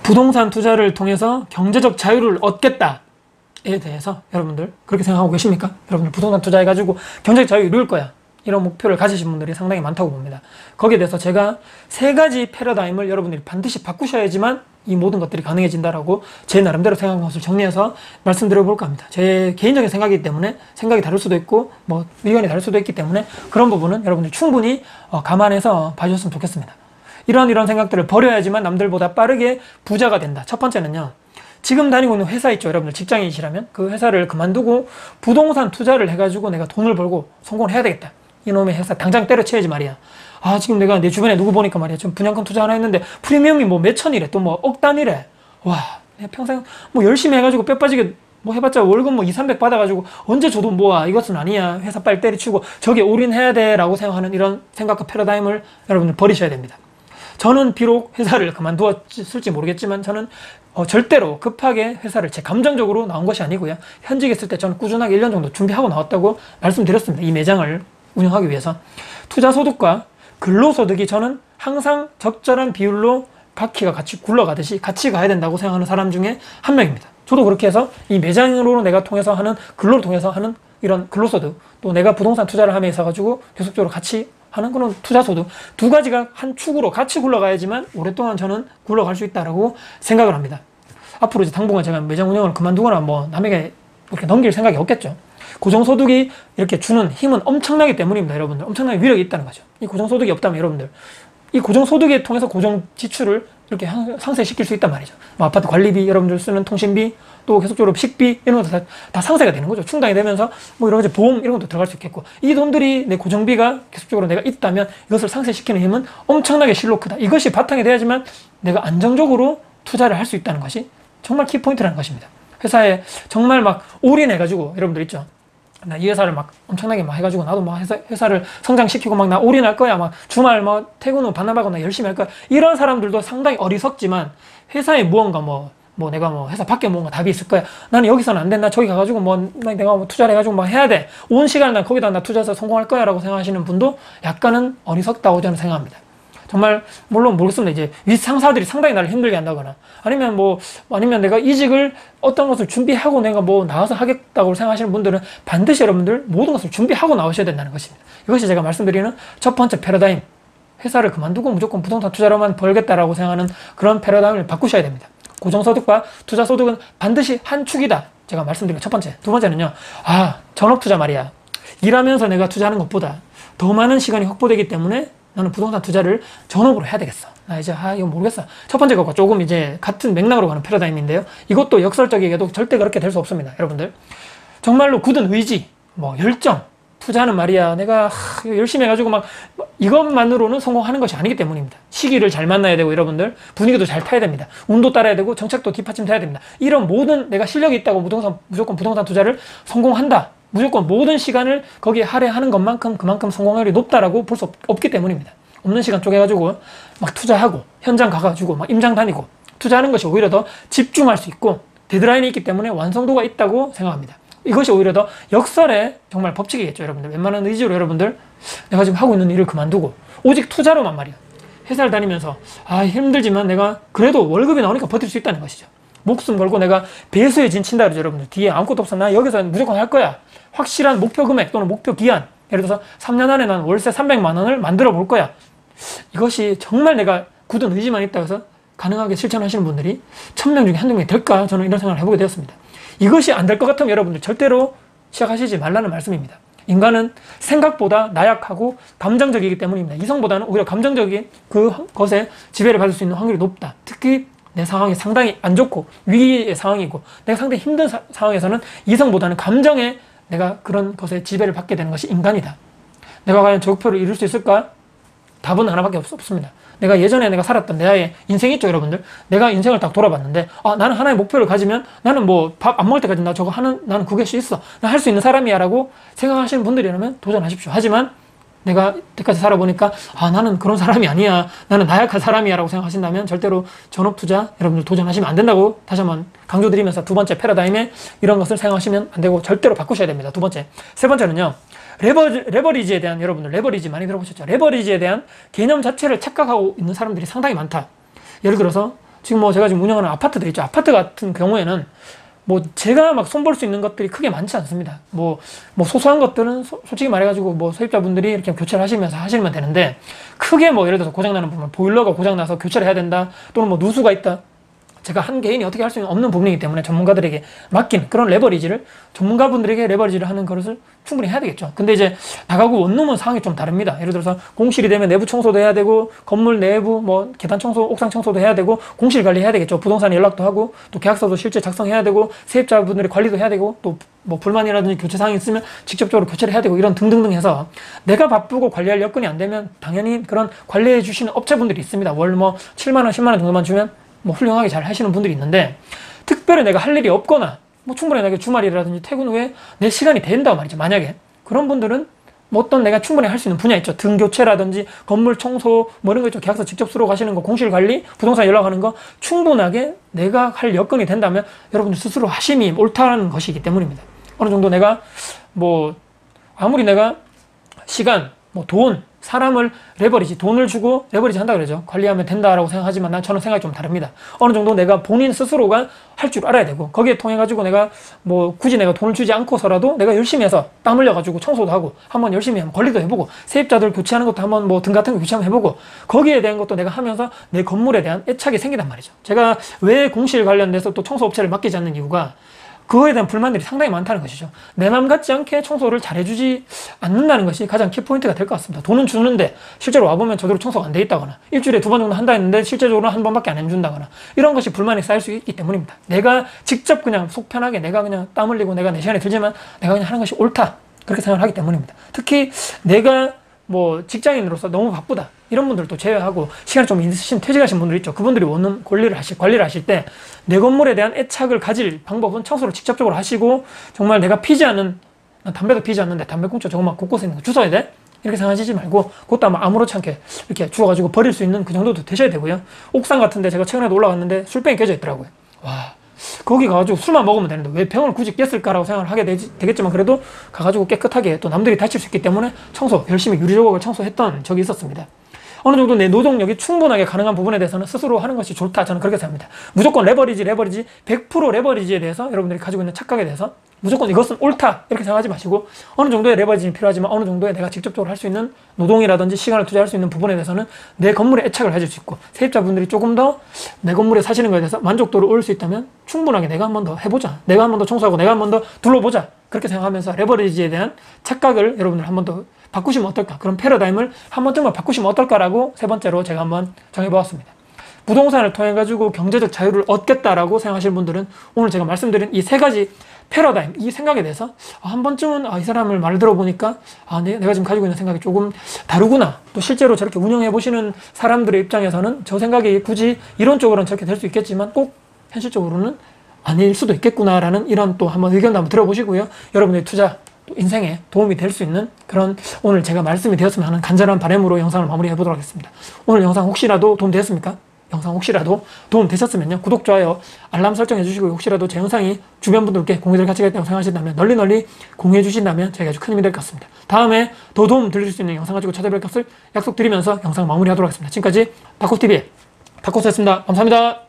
부동산 투자를 통해서 경제적 자유를 얻겠다에 대해서 여러분들 그렇게 생각하고 계십니까? 여러분들 부동산 투자해가지고 경제적 자유 이룰 거야, 이런 목표를 가지신 분들이 상당히 많다고 봅니다. 거기에 대해서 제가 3가지 패러다임을 여러분들이 반드시 바꾸셔야지만 이 모든 것들이 가능해진다라고 제 나름대로 생각한 것을 정리해서 말씀드려볼까 합니다. 제 개인적인 생각이기 때문에 생각이 다를 수도 있고 뭐 의견이 다를 수도 있기 때문에 그런 부분은 여러분들이 충분히 감안해서 봐주셨으면 좋겠습니다. 이런 생각들을 버려야지만 남들보다 빠르게 부자가 된다. 첫 번째는요, 지금 다니고 있는 회사 있죠, 여러분들 직장인이시라면 그 회사를 그만두고 부동산 투자를 해가지고 내가 돈을 벌고 성공을 해야 되겠다. 이놈의 회사 당장 때려쳐야지 말이야. 지금 내가 내 주변에 누구 보니까 말이야, 지금 분양권 투자 하나 했는데 프리미엄이 뭐 몇천이래, 또 뭐 억 단위래. 와, 내가 평생 뭐 열심히 해가지고 뼈 빠지게 뭐 해봤자 월급 뭐 2, 300 받아가지고 언제 줘도 모아, 이것은 아니야, 회사 빨리 때려치우고 저게 올인해야 돼 라고 생각하는 이런 생각과 패러다임을 여러분들 버리셔야 됩니다. 저는 비록 회사를 그만두었을지 모르겠지만 저는 절대로 급하게 회사를 제 감정적으로 나온 것이 아니고요, 현직에 있을 때 저는 꾸준하게 1년 정도 준비하고 나왔다고 말씀드렸습니다. 이 매장을 운영하기 위해서. 투자소득과 근로소득이 저는 항상 적절한 비율로 바퀴가 같이 굴러가듯이 같이 가야 된다고 생각하는 사람 중에 한 명입니다. 저도 그렇게 해서 이 매장으로 내가 통해서 하는, 근로를 통해서 하는 이런 근로소득, 또 내가 부동산 투자를 하면서 가지고 계속적으로 같이 하는 그런 투자소득, 2가지가 한 축으로 같이 굴러가야지만 오랫동안 저는 굴러갈 수 있다고 생각을 합니다. 앞으로 이제 당분간 제가 매장 운영을 그만두거나 뭐 남에게 이렇게 넘길 생각이 없겠죠. 고정소득이 이렇게 주는 힘은 엄청나기 때문입니다. 여러분들 엄청나게 위력이 있다는 거죠. 이 고정소득이 없다면 여러분들 이 고정소득에 통해서 고정지출을 이렇게 상쇄시킬 수 있단 말이죠. 뭐 아파트 관리비, 여러분들 쓰는 통신비, 또 계속적으로 식비, 이런 것도 다 상쇄가 되는 거죠. 충당이 되면서 뭐 여러 가지 보험 이런 것도 들어갈 수 있겠고, 이 돈들이 내 고정비가 계속적으로 내가 있다면 이것을 상쇄시키는 힘은 엄청나게 실로 크다. 이것이 바탕이 돼야지만 내가 안정적으로 투자를 할 수 있다는 것이 정말 키포인트라는 것입니다. 회사에 정말 막 올인해가지고, 여러분들 있죠, 나 이 회사를 막 엄청나게 막 해가지고 나도 막 회사를 성장시키고 막 나 올인할 거야, 막 주말 뭐 퇴근 후 반납하고 나 열심히 할 거야, 이런 사람들도 상당히 어리석지만 회사에 무언가 뭐 내가 뭐 회사 밖에 뭔가 답이 있을 거야, 나는 여기서는 안 된다, 저기 가가지고 뭐 내가 뭐 투자를 해가지고 막 해야 돼, 온 시간을 난 거기다 나 투자해서 성공할 거야 라고 생각하시는 분도 약간은 어리석다고 저는 생각합니다. 정말 물론 모르겠습니다. 이제 윗상사들이 상당히 나를 힘들게 한다거나 아니면 내가 이직을 어떤 것을 준비하고 내가 뭐 나와서 하겠다고 생각하시는 분들은 반드시 여러분들 모든 것을 준비하고 나오셔야 된다는 것입니다. 이것이 제가 말씀드리는 첫 번째 패러다임, 회사를 그만두고 무조건 부동산 투자로만 벌겠다라고 생각하는 그런 패러다임을 바꾸셔야 됩니다. 고정소득과 투자소득은 반드시 한 축이다, 제가 말씀드린 첫 번째. 2번째는요, 전업투자 말이야, 일하면서 내가 투자하는 것보다 더 많은 시간이 확보되기 때문에 나는 부동산 투자를 전업으로 해야 되겠어. 나 이제 이거 모르겠어. 첫 번째 것과 조금 이제 같은 맥락으로 가는 패러다임인데요, 이것도 역설적이게도 절대 그렇게 될 수 없습니다. 여러분들 정말로 굳은 의지, 뭐 열정, 투자는 말이야 내가 열심히 해가지고 막 이것만으로는 성공하는 것이 아니기 때문입니다. 시기를 잘 만나야 되고, 여러분들 분위기도 잘 타야 됩니다. 운도 따라야 되고, 정책도 뒷받침돼야 됩니다. 이런 모든, 내가 실력이 있다고 무조건 부동산 투자를 성공한다, 무조건 모든 시간을 거기에 할애하는 것만큼 그만큼 성공률이 높다라고 볼 수 없기 때문입니다. 없는 시간 쪼개가지고 막 투자하고 현장 가가지고 막 임장 다니고 투자하는 것이 오히려 더 집중할 수 있고 데드라인이 있기 때문에 완성도가 있다고 생각합니다. 이것이 오히려 더 역설의 정말 법칙이겠죠. 여러분들 웬만한 의지로 여러분들 내가 지금 하고 있는 일을 그만두고 오직 투자로만 말이야, 회사를 다니면서 힘들지만 내가 그래도 월급이 나오니까 버틸 수 있다는 것이죠. 목숨 걸고 내가 배수에 진친다 그러죠. 여러분들 뒤에 아무것도 없어, 나 여기서 무조건 할 거야, 확실한 목표 금액 또는 목표 기한, 예를 들어서 3년 안에 난 월세 300만 원을 만들어 볼 거야, 이것이 정말 내가 굳은 의지만 있다고 해서 가능하게 실천하시는 분들이 1000명 중에 1명이 될까, 저는 이런 생각을 해보게 되었습니다. 이것이 안 될 것 같으면 여러분들 절대로 시작하시지 말라는 말씀입니다. 인간은 생각보다 나약하고 감정적이기 때문입니다. 이성보다는 오히려 감정적인 그것에 지배를 받을 수 있는 확률이 높다. 특히 내 상황이 상당히 안 좋고 위기의 상황이고 내가 상당히 힘든 상황에서는 이성보다는 감정에 내가 그런 것에 지배를 받게 되는 것이 인간이다. 내가 과연 저 목표를 이룰 수 있을까? 답은 하나밖에 없습니다. 내가 예전에 내가 살았던 나의 인생이 있죠, 여러분들. 내가 인생을 딱 돌아봤는데 나는 하나의 목표를 가지면 나는 뭐 밥 안 먹을 때까지 나는 그게 수 있어, 나 할 수 있는 사람이야 라고 생각하시는 분들이라면 도전하십시오. 하지만 내가 이때까지 살아보니까 나는 그런 사람이 아니야, 나는 나약한 사람이야 라고 생각하신다면 절대로 전업투자 여러분들 도전하시면 안 된다고 다시 한번 강조드리면서, 2번째 패러다임에 이런 것을 사용하시면 안 되고 절대로 바꾸셔야 됩니다. 2번째. 3번째는요, 레버리지에 대한, 여러분들 레버리지 많이 들어보셨죠? 레버리지에 대한 개념 자체를 착각하고 있는 사람들이 상당히 많다. 예를 들어서 지금 뭐 제가 지금 운영하는 아파트도 있죠. 아파트 같은 경우에는 뭐 제가 막 손볼 수 있는 것들이 크게 많지 않습니다. 뭐 소소한 것들은 솔직히 말해가지고 뭐 세입자분들이 이렇게 교체를 하시면서 하시면 되는데, 크게 뭐 예를 들어서 고장나는 부분, 보일러가 고장나서 교체를 해야 된다, 또는 뭐 누수가 있다, 제가 한 개인이 어떻게 할 수 없는 부분이기 때문에 전문가들에게 맡긴 그런 레버리지를, 전문가분들에게 레버리지를 하는 것을 충분히 해야 되겠죠. 근데 이제 다가구 원룸은 상황이 좀 다릅니다. 예를 들어서 공실이 되면 내부 청소도 해야 되고, 건물 내부 뭐 계단 청소, 옥상 청소도 해야 되고, 공실 관리해야 되겠죠. 부동산 연락도 하고, 또 계약서도 실제 작성해야 되고, 세입자분들의 관리도 해야 되고, 또 뭐 불만이라든지 교체 사항이 있으면 직접적으로 교체를 해야 되고, 이런 등등등 해서 내가 바쁘고 관리할 여건이 안 되면 당연히 그런 관리해 주시는 업체분들이 있습니다. 월 뭐 7만 원, 10만 원 정도만 주면 뭐 훌륭하게 잘 하시는 분들이 있는데, 특별히 내가 할 일이 없거나 뭐 충분히 내가 주말이라든지 퇴근 후에 내 시간이 된다 말이죠. 만약에 그런 분들은 뭐 어떤 내가 충분히 할 수 있는 분야 있죠. 등 교체라든지 건물 청소 뭐 이런 거 있죠. 계약서 직접 쓰러 가시는 거, 공실 관리, 부동산 연락하는 거 충분하게 내가 할 여건이 된다면 여러분들 스스로 하심이 옳다는 것이기 때문입니다. 어느 정도 내가 뭐 아무리 내가 시간, 뭐 돈, 사람을 레버리지, 돈을 주고 레버리지 한다 그러죠. 관리하면 된다라고 생각하지만 저는 생각이 좀 다릅니다. 어느 정도 내가 본인 스스로가 할 줄 알아야 되고, 거기에 통해 가지고 내가 뭐 굳이 내가 돈을 주지 않고서라도 내가 열심히 해서 땀 흘려 가지고 청소도 하고, 한번 열심히 한번 관리도 해보고, 세입자들 교체하는 것도 한번 뭐 등 같은 거 교체하면 해보고, 거기에 대한 것도 내가 하면서 내 건물에 대한 애착이 생기단 말이죠. 제가 왜 공실 관련돼서 또 청소 업체를 맡기지 않는 이유가 그거에 대한 불만들이 상당히 많다는 것이죠. 내 맘 같지 않게 청소를 잘해주지 않는다는 것이 가장 키포인트가 될 것 같습니다. 돈은 주는데 실제로 와보면 저대로 청소가 안 돼 있다거나, 일주일에 2번 정도 한다 했는데 실제적으로 한 번밖에 안 해준다거나, 이런 것이 불만이 쌓일 수 있기 때문입니다. 내가 직접 그냥 속 편하게 내가 그냥 땀 흘리고 내가 내 시간이 들지만 내가 그냥 하는 것이 옳다, 그렇게 생각을 하기 때문입니다. 특히 내가 뭐 직장인으로서 너무 바쁘다 이런 분들도 제외하고, 시간이 좀 있으신 퇴직하신 분들 있죠. 그분들이 원룸 관리를 하실 때 내 건물에 대한 애착을 가질 방법은 청소를 직접적으로 하시고, 정말 내가 피지 않는, 담배도 피지 않는데 담배꽁초 저거 막 곳곳에 있는 거 주워야 돼? 이렇게 생각하시지 말고, 그것도 아마 아무렇지 않게 이렇게 주워가지고 버릴 수 있는 그 정도도 되셔야 되고요. 옥상 같은데 제가 최근에도 올라갔는데 술병이 깨져 있더라고요. 와, 거기 가가지고 술만 먹으면 되는데 왜 병을 굳이 깼을까라고 생각을 하게 되겠지만, 그래도 가가지고 깨끗하게, 또 남들이 다칠 수 있기 때문에 청소, 열심히 유리조각을 청소했던 적이 있었습니다. 어느 정도 내 노동력이 충분하게 가능한 부분에 대해서는 스스로 하는 것이 좋다, 저는 그렇게 생각합니다. 무조건 레버리지 100% 레버리지에 대해서, 여러분들이 가지고 있는 착각에 대해서 무조건 이것은 옳다 이렇게 생각하지 마시고, 어느 정도의 레버리지는 필요하지만 어느 정도의 내가 직접적으로 할 수 있는 노동이라든지 시간을 투자할 수 있는 부분에 대해서는 내 건물에 애착을 가질 수 있고, 세입자분들이 조금 더 내 건물에 사시는 것에 대해서 만족도를 올릴 수 있다면 충분하게 내가 한 번 더 해보자, 내가 한 번 더 청소하고 내가 한 번 더 둘러보자, 그렇게 생각하면서 레버리지에 대한 착각을 여러분들 한 번 더 바꾸시면 어떨까, 그런 패러다임을 한 번쯤은 바꾸시면 어떨까라고 세 번째로 제가 한번 정해보았습니다. 부동산을 통해 가지고 경제적 자유를 얻겠다라고 생각하시는 분들은 오늘 제가 말씀드린 이 세 가지 패러다임, 이 생각에 대해서 한 번쯤은 이 사람을 말 들어보니까 내가 지금 가지고 있는 생각이 조금 다르구나, 또 실제로 저렇게 운영해 보시는 사람들의 입장에서는 저 생각이 굳이 이론적으로는 저렇게 될 수 있겠지만 꼭 현실적으로는 아닐 수도 있겠구나라는 이런 또 한번 의견도 한번 들어보시고요. 여러분의 투자, 인생에 도움이 될 수 있는 그런 오늘 제가 말씀이 되었으면 하는 간절한 바람으로 영상을 마무리해 보도록 하겠습니다. 오늘 영상 혹시라도 도움 되셨습니까? 영상 혹시라도 도움 되셨으면요, 구독, 좋아요, 알람 설정해 주시고, 혹시라도 제 영상이 주변 분들께 공유될 가치가 있다고 생각하신다면 널리 공유해 주신다면 저희가 아주 큰 힘이 될 것 같습니다. 다음에 더 도움 드릴 수 있는 영상 가지고 찾아뵐 것을 약속드리면서 영상 마무리하도록 하겠습니다. 지금까지 다코TV의 다코스였습니다. 감사합니다.